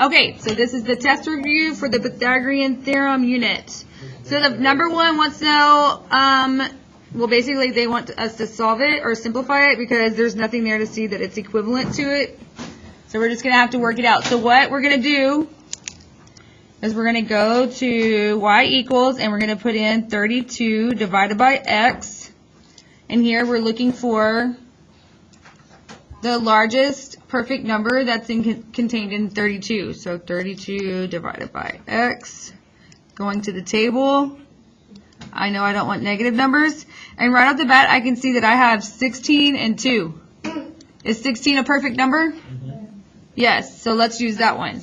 Okay, so this is the test review for the Pythagorean theorem unit. So the number one wants to know, well, basically they want us to solve it or simplify it because there's nothing there to see that it's equivalent to it. So we're just going to have to work it out. So what we're going to do is we're going to go to y equals, and we're going to put in 32 divided by x. And here we're looking for the largest perfect number that's contained in 32. So 32 divided by x. Going to the table. I know I don't want negative numbers. And right off the bat, I can see that I have 16 and 2. Is 16 a perfect number? Yes, so let's use that one.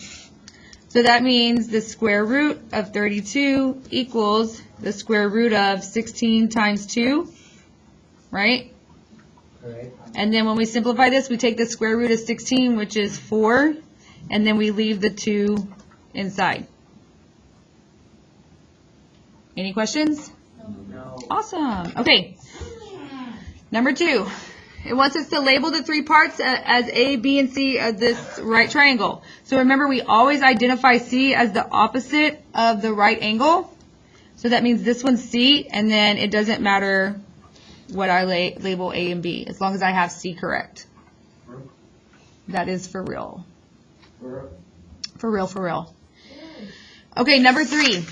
So that means the square root of 32 equals the square root of 16 times 2, right? And then when we simplify this, we take the square root of 16, which is 4, and then we leave the 2 inside. Any questions? No. Awesome. Okay. Number 2. It wants us to label the 3 parts as A, B, and C of this right triangle. So remember, we always identify C as the opposite of the right angle. So that means this one's C, and then it doesn't matter what I label A and B, as long as I have C correct. That is for real. For real, for real. Okay, number 3.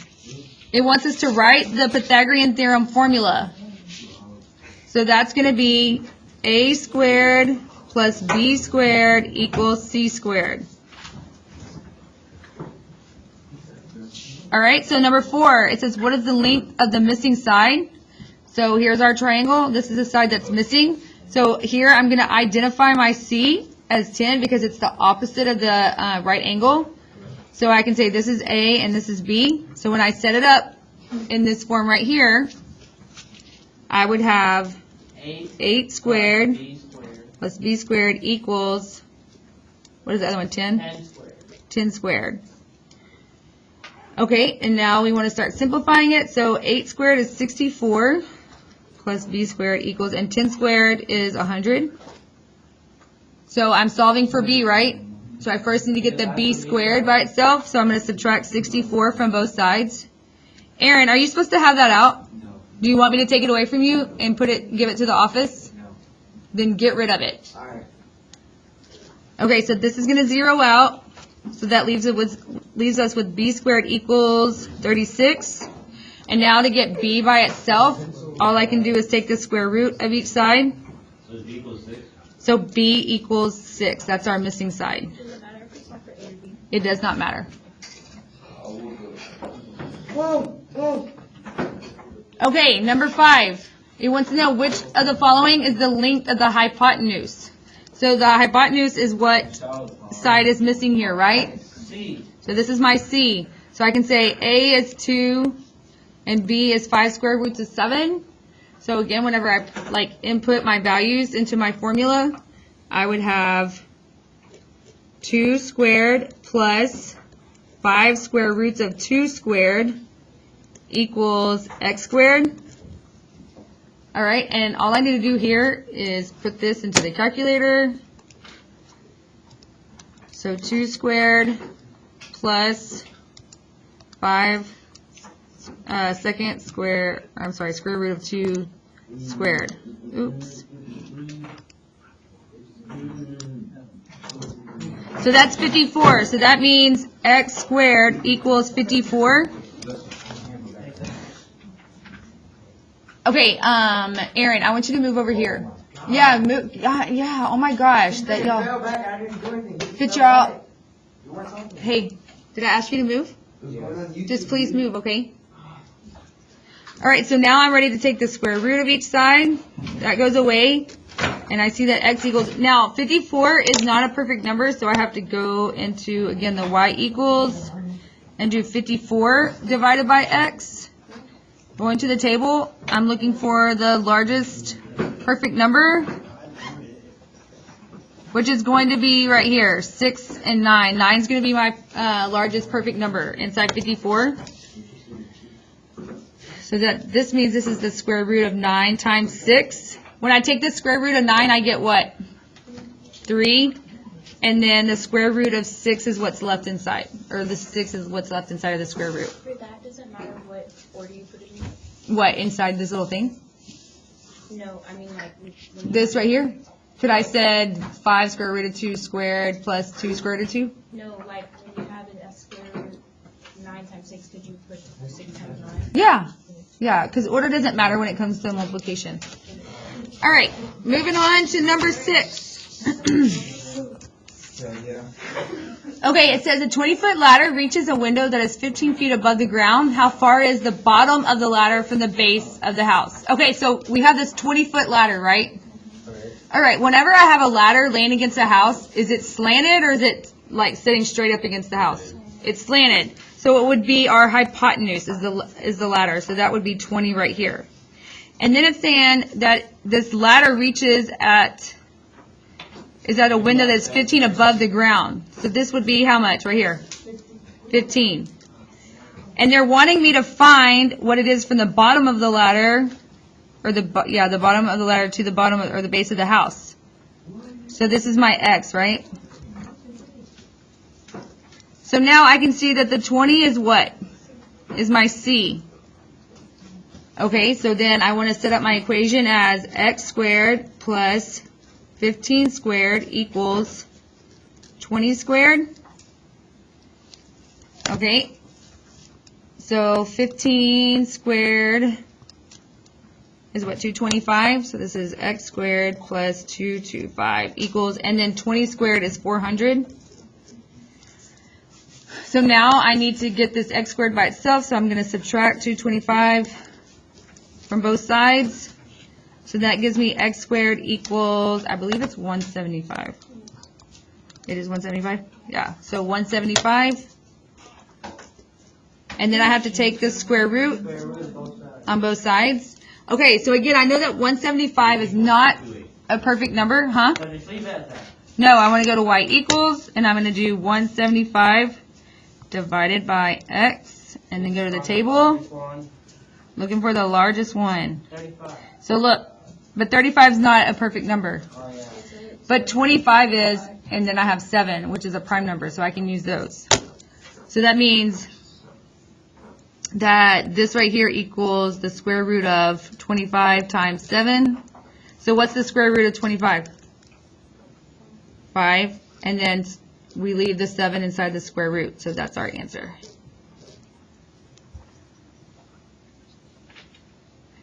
It wants us to write the Pythagorean theorem formula. So that's going to be A squared plus B squared equals C squared. All right, so number 4, it says, what is the length of the missing side? So here's our triangle. This is the side that's missing. So here I'm going to identify my C as 10 because it's the opposite of the right angle. So I can say this is A and this is B. So when I set it up in this form right here, I would have 8 squared plus B squared equals, what is the other one, 10? 10 squared. Okay, and now we want to start simplifying it. So 8 squared is 64 plus B squared equals, and 10 squared is 100. So I'm solving for B, right? So I first need to get the B squared by itself. So I'm going to subtract 64 from both sides. Aaron, are you supposed to have that out? No. Do you want me to take it away from you and give it to the office? No. Then get rid of it. All right. Okay, so this is going to zero out. So that leaves us with B squared equals 36. And now to get B by itself, all I can do is take the square root of each side. So B equals 6? So B equals 6. That's our missing side. Does it matter if it's not for A or B? It does not matter. Okay, number 5. It wants to know which of the following is the length of the hypotenuse. So the hypotenuse is what side is missing here, right? C. So this is my C. So I can say A is 2 and B is 5 square roots of 7. So again, whenever I input my values into my formula, I would have 2 squared plus 5 square roots of 2 squared equals x squared. All right, and all I need to do here is put this into the calculator. So 2 squared plus 5 square root of 2 squared. Oops. So that's 54. So that means x squared equals 54. Okay, Aaron, I want you to move over here. Yeah, move. Yeah. Oh my gosh, that y'all. Fit y'all. Hey, did I ask you to move? Just please move, okay? All right, so now I'm ready to take the square root of each side. That goes away, and I see that x equals. Now, 54 is not a perfect number, so I have to go into, again, the y equals and do 54 divided by x. Going to the table, I'm looking for the largest perfect number, which is going to be right here, 6 and 9. 9 is going to be my largest perfect number inside 54. So that this means this is the square root of 9 times 6. When I take the square root of 9, I get what? 3. and then the square root of 6 is what's left inside, or the 6 is what's left inside of the square root. For that, does it matter what order you put it in? What, inside this little thing? No, I mean like This right here? Could I said 5 square root of 2 squared plus 2 square root of 2? No, like when you have a square root 9 times 6, could you put 6 times 9? Yeah. Yeah, because order doesn't matter when it comes to multiplication. All right, moving on to number 6. Okay, it says a 20-foot ladder reaches a window that is 15 feet above the ground. How far is the bottom of the ladder from the base of the house? Okay, so we have this 20-foot ladder, right? All right, whenever I have a ladder laying against a house, is it slanted or is it like sitting straight up against the house? It's slanted. So it would be our hypotenuse is the ladder. So that would be 20 right here. And then it's saying that this ladder reaches is at a window that's 15 above the ground. So this would be how much right here? 15. And they're wanting me to find what it is from the bottom of the ladder, or the bottom of the ladder to the bottom or the base of the house. So this is my X, right? So now I can see that the 20 is what? Is my C. Okay, so then I want to set up my equation as X squared plus 15 squared equals 20 squared. Okay, so 15 squared is what, 225? So this is X squared plus 225 equals, and then 20 squared is 400. So now I need to get this X squared by itself, so I'm going to subtract 225 from both sides. So that gives me X squared equals, I believe it's 175. It is 175? Yeah, so 175. And then I have to take the square root on both sides. Okay, so again, I know that 175 is not a perfect number, huh? No, I want to go to y equals, and I'm going to do 175 divided by x, and then go to the table, looking for the largest one. So look, but 35 is not a perfect number. But 25 is, and then I have 7, which is a prime number, so I can use those. So that means that this right here equals the square root of 25 times 7. So what's the square root of 25? 5. And then we leave the 7 inside the square root, so that's our answer.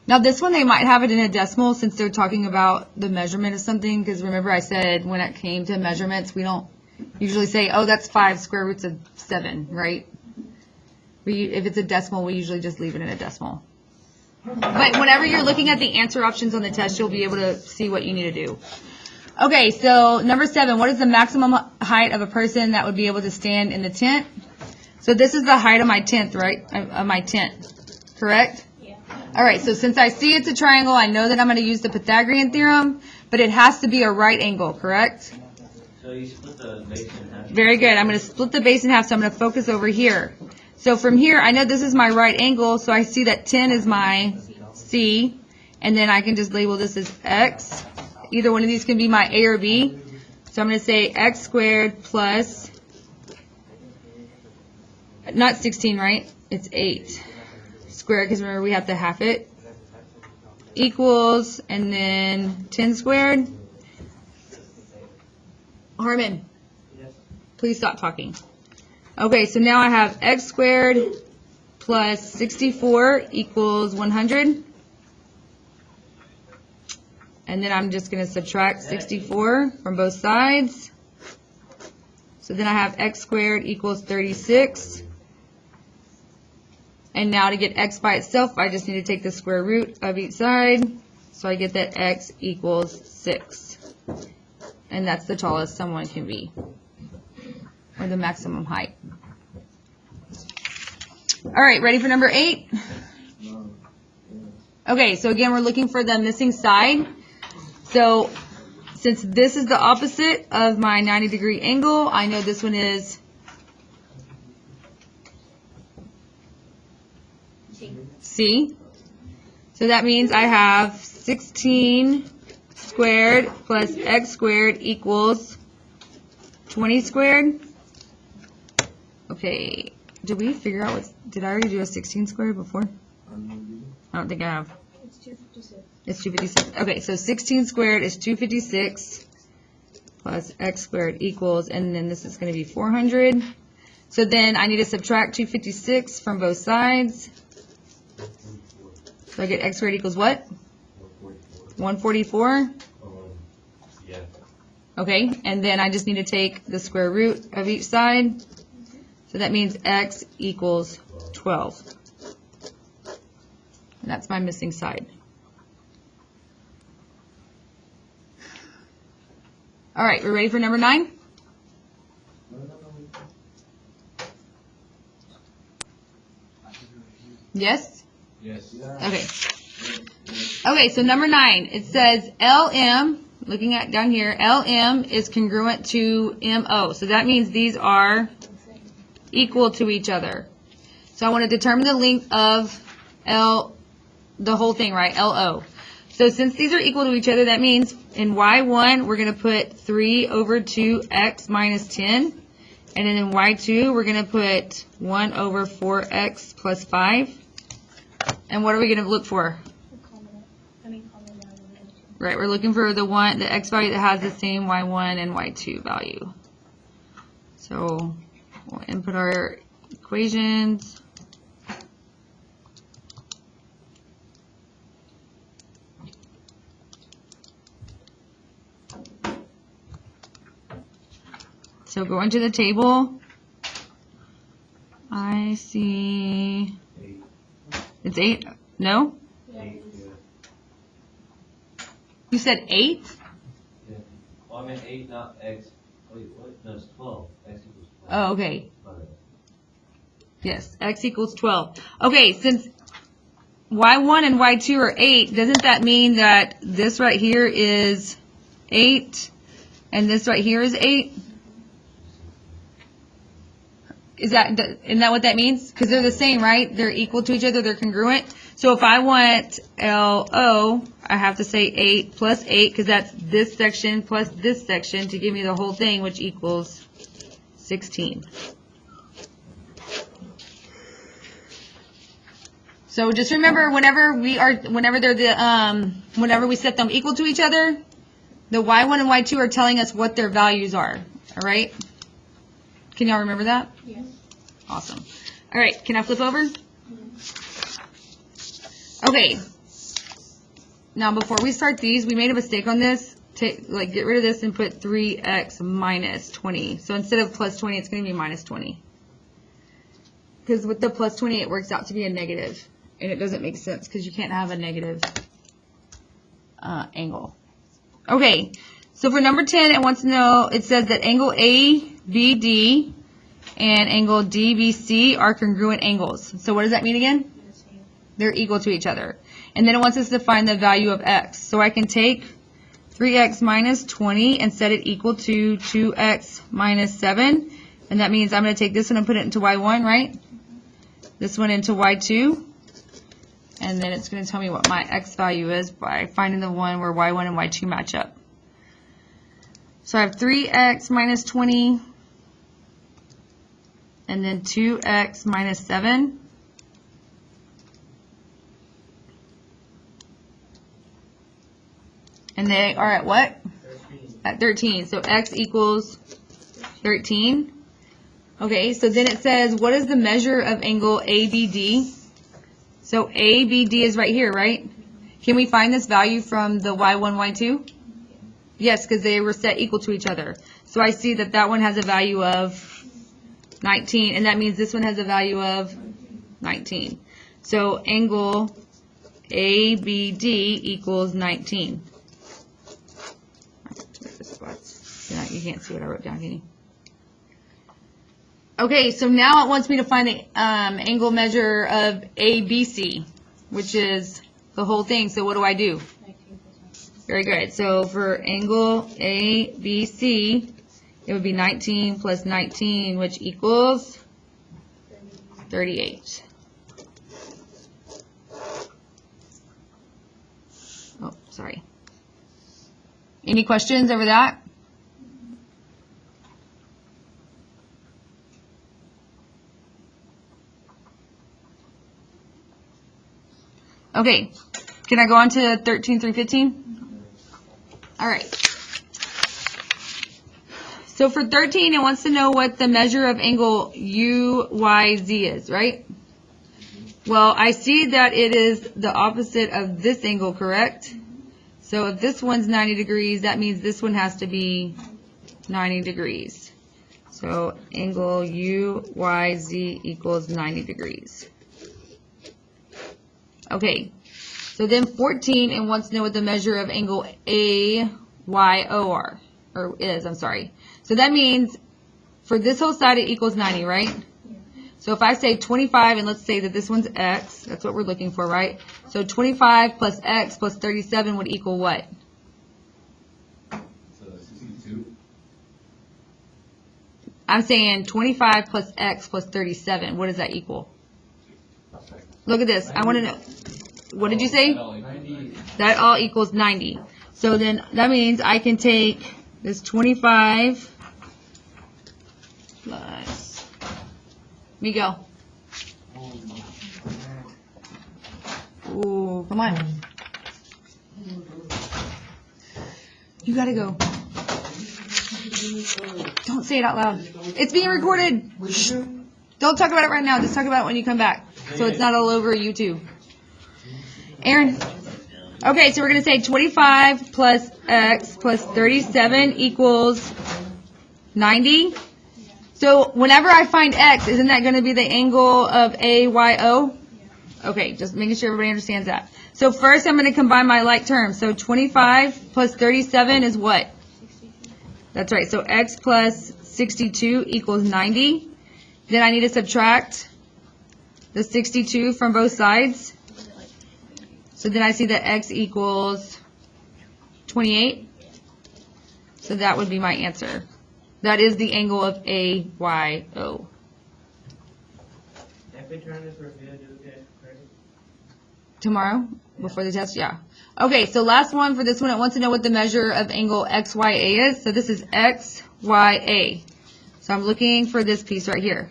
Now this one, they might have it in a decimal since they're talking about the measurement of something, because remember I said when it came to measurements, we don't usually say, oh, that's 5 square roots of 7, right? If it's a decimal, we usually just leave it in a decimal. But whenever you're looking at the answer options on the test, you'll be able to see what you need to do. Okay, so number 7, what is the maximum height of a person that would be able to stand in the tent? So this is the height of my tent, right? Of my tent, correct? Yeah. All right, so since I see it's a triangle, I know that I'm going to use the Pythagorean theorem, but it has to be a right angle, correct? So you split the base in half. Very good. I'm going to split the base in half, so I'm going to focus over here. So from here, I know this is my right angle, so I see that 10 is my C, and then I can just label this as X. Either one of these can be my A or B. So I'm going to say X squared plus, not 16, right? It's 8 squared, because remember we have to half it, equals, and then 10 squared. Harmon, please stop talking. Okay, so now I have X squared plus 64 equals 100. And then I'm just going to subtract 64 from both sides. So then I have X squared equals 36. And now to get X by itself, I just need to take the square root of each side. So I get that X equals 6. And that's the tallest someone can be, or the maximum height. All right, ready for number 8? Okay, so again, we're looking for the missing side. So since this is the opposite of my 90-degree angle, I know this one is C. So that means I have 16 squared plus X squared equals 20 squared. Okay, did we figure out did I already do a 16 squared before? I don't think I have. It's 256. It's 256. Okay, so 16 squared is 256 plus x squared equals, and then this is going to be 400. So then I need to subtract 256 from both sides. So I get x squared equals what? 144. Yeah. Okay, and then I just need to take the square root of each side. So that means x equals 12. And that's my missing side. All right, we're ready for number 9? Yes? Yes. Okay. Okay, so number 9, it says LM, looking at down here, LM is congruent to MO. So that means these are equal to each other. So I want to determine the length of the whole thing, right? LO. So since these are equal to each other, that means in Y1, we're going to put 3 over 2x minus 10. And then in Y2, we're going to put 1 over 4x plus 5. And what are we going to look for? Common value. Right, we're looking for the x value that has the same Y1 and Y2 value. So we'll input our equations. So go into the table. I see it's 8. No? You said 8? Yeah. Well, I meant 8, not x. Wait, what? No, it's 12. X equals 12. Oh, okay. My bad. Yes, x equals 12. Okay, since y1 and y2 are 8, doesn't that mean that this right here is 8 and this right here is 8? Isn't that what that means? Because they're the same, right? They're equal to each other. They're congruent. So if I want LO, I have to say 8 plus 8 because that's this section plus this section to give me the whole thing, which equals 16. So just remember, whenever we set them equal to each other, the y1 and y2 are telling us what their values are. All right? Can y'all remember that? Yes. Awesome. All right, can I flip over? Okay. Now, before we start these, we made a mistake on this. Get rid of this and put 3x minus 20. So instead of plus 20, it's going to be minus 20. Because with the plus 20, it works out to be a negative. And it doesn't make sense because you can't have a negative angle. Okay. So for number 10, it wants to know, it says that angle ABD and angle DBC are congruent angles. So what does that mean again? They're equal to each other. And then it wants us to find the value of x. So I can take 3x minus 20 and set it equal to 2x minus 7. And that means I'm going to take this one and put it into y1, right? This one into y2. And then it's going to tell me what my x value is by finding the one where y1 and y2 match up. So I have 3x minus 20 and then 2x minus 7. And they are at what? 13. At 13. So x equals 13. Okay, so then it says, what is the measure of angle ABD? So ABD is right here, right? Can we find this value from the y1, y2? Yes, because they were set equal to each other. So I see that that one has a value of 19, and that means this one has a value of 19. So angle ABD equals 19. You can't see what I wrote down, can you? Okay, so now it wants me to find the angle measure of ABC, which is the whole thing. So what do I do? 19 plus 19. Very good. So for angle ABC, it would be 19 plus 19, which equals 38. Oh, sorry. Any questions over that? Okay, can I go on to 13 through 15? All right. So for 13, it wants to know what the measure of angle UYZ is, right? Well, I see that it is the opposite of this angle, correct? So if this one's 90 degrees, that means this one has to be 90 degrees. So angle UYZ equals 90 degrees. Okay, so then 14, it wants to know what the measure of angle AYO is, I'm sorry. So that means for this whole side it equals 90, right? So if I say 25, and let's say that this one's x, that's what we're looking for, right? So 25 plus x plus 37 would equal what? So 62. I'm saying 25 plus x plus 37. What does that equal? Look at this. I want to know. What did you say? 90. That all equals 90. So then that means I can take this 25 plus, let me go. Ooh, come on. You gotta go. Don't say it out loud. It's being recorded. Shh. Don't talk about it right now. Just talk about it when you come back. So it's not all over YouTube. Aaron. Okay, so we're going to say 25 plus x plus 37 equals 90. So whenever I find x, isn't that going to be the angle of AYO? Okay, just making sure everybody understands that. So first I'm going to combine my like terms. So 25 plus 37 is what? That's right. So x plus 62 equals 90. Then I need to subtract the 62 from both sides. So then I see that x equals 28. So that would be my answer. That is the angle of AYO. If we turn this review, do we get credit? Tomorrow? Before the test? Yeah. Okay, so last one for this one, it wants to know what the measure of angle XYA is. So this is XYA. So I'm looking for this piece right here.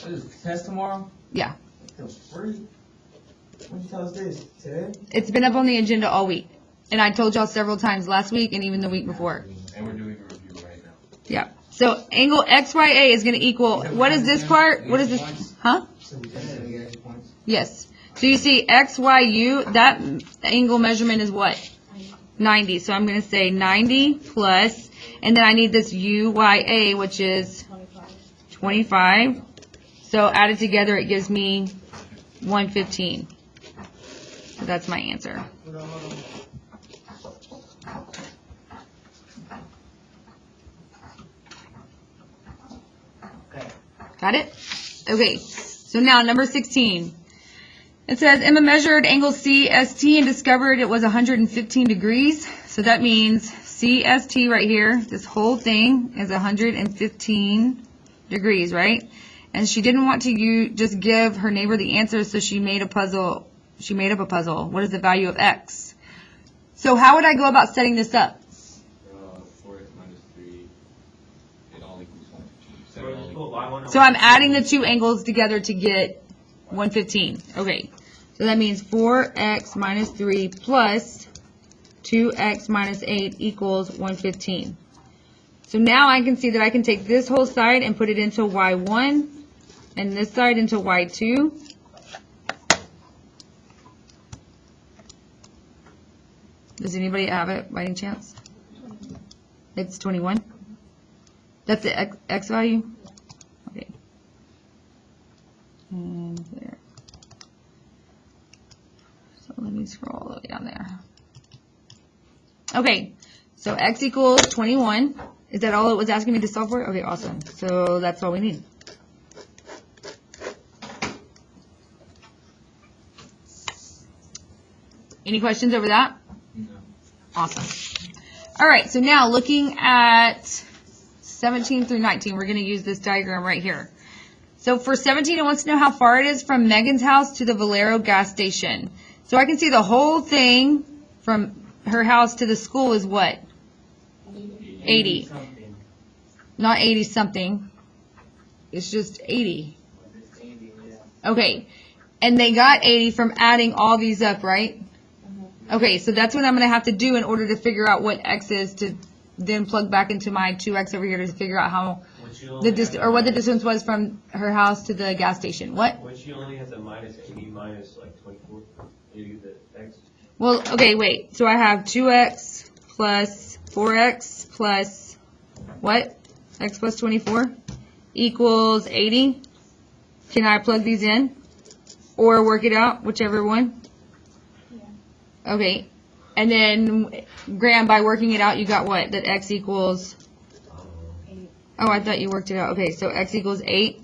What is the test tomorrow? Yeah. When you tell us this? Today? It's been up on the agenda all week. And I told y'all several times last week and even the week before. And we're doing a review right now. Yeah. So angle XYA is going to equal, what is this part? What is this? Huh? So we get extra points? Yes. So you see XYU, that angle measurement is what? 90. So I'm going to say 90 plus, and then I need this UYA, which is 25. So added together, it gives me 115. So that's my answer. Got it? Okay. So now number 16. It says Emma measured angle CST and discovered it was 115 degrees. So that means CST right here, this whole thing is 115 degrees, right? And she didn't want to just give her neighbor the answer, so she made a puzzle. She made up a puzzle. What is the value of x? So how would I go about setting this up? 4x minus 3, it all equals 115. So I'm adding the two angles together to get 115. Okay. So that means 4x minus 3 plus 2x minus 8 equals 115. So now I can see that I can take this whole side and put it into y1 and this side into y2. Does anybody have it by any chance? It's 21. That's the x value? Okay. And there. So let me scroll all the way down there. Okay, so x equals 21. Is that all it was asking me to solve for? Okay, awesome. So that's all we need. Any questions over that? No. Awesome. All right, so now looking at 17 through 19, we're going to use this diagram right here. So for 17, it wants to know how far it is from Megan's house to the Valero gas station. So I can see the whole thing from her house to the school is what? 80. Something. Not 80 something. It's just 80. It's 80, yeah. Okay. And they got 80 from adding all these up, right? Okay, so that's what I'm going to have to do in order to figure out what x is to then plug back into my 2x over here to figure out how Which you only what the distance was from her house to the gas station. What? Which you only has a minus 80 minus like 24. You get the x. Well, okay, wait. So I have 2x plus 4x plus what? X plus 24 equals 80. Can I plug these in? Or work it out, whichever one? Yeah. Okay. And then, Graham, by working it out, you got what? That x equals... I don't know. Oh, I thought you worked it out. Okay, so x equals 8.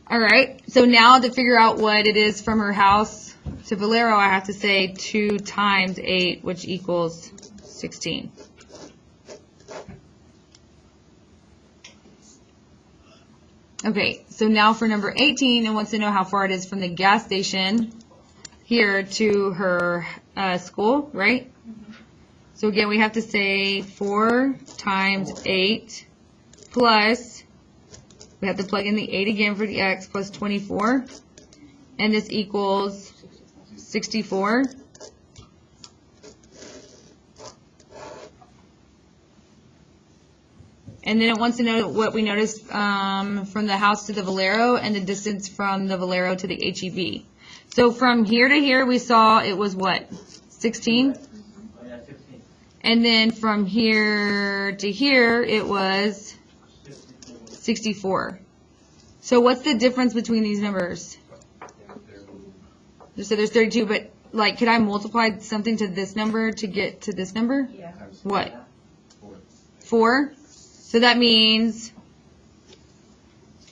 All right. So now to figure out what it is from her house to Valero, I have to say 2 times 8, which equals 16. Okay, so now for number 18, it wants to know how far it is from the gas station here to her school, right? So again, we have to say 4 times 8 plus, we have to plug in the 8 again for the x, plus 24. And this equals 64. And then it wants to know what we noticed from the house to the Valero and the distance from the Valero to the HEB. So from here to here, we saw it was what? 16? Oh, yeah, 16. And then from here to here, it was 64. So what's the difference between these numbers? So there's 32, but like, could I multiply something to this number to get to this number? Yeah. What? 4. 4? So that means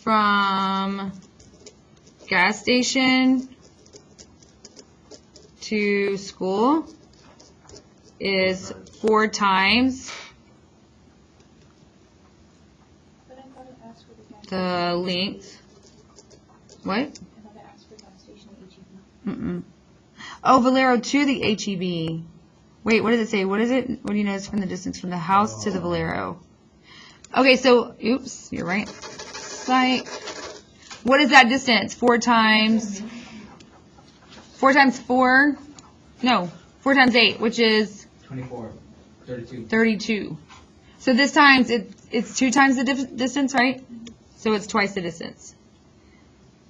from gas station to school is 4 times But I thought it asked for the gas. the length. What? I thought it asked for gas station HEB. Mm-mm. Oh, Valero to the HEB. Wait, what does it say? What is it? What do you notice from the distance from the house to the Valero? Okay, so, oops, you're right. Like, what is that distance? 4 times 4? No, 4 times 8, which is 24, 32. 32. So this times, it's 2 times the distance, right? So it's twice the distance.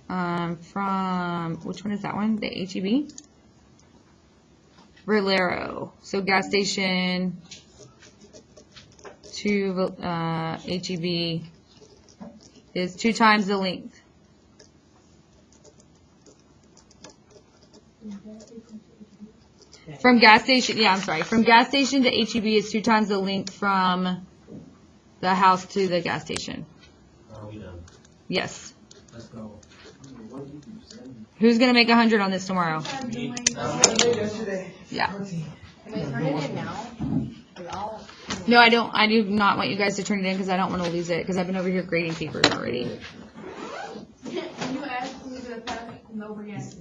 From, which one is that one? The HEB? Valero. So gas station to HEB is 2 times the length. From gas station, yeah, I'm sorry. From gas station to HEB is 2 times the length from the house to the gas station. Are we done? Yes. Let's go. Who's going to make 100 on this tomorrow? Yesterday. Yeah. Protein. Can I turn it in now? Or I'll- No, I don't. I do not want you guys to turn it in because I don't want to lose it because I've been over here grading papers already. Can you ask me to pass it over again?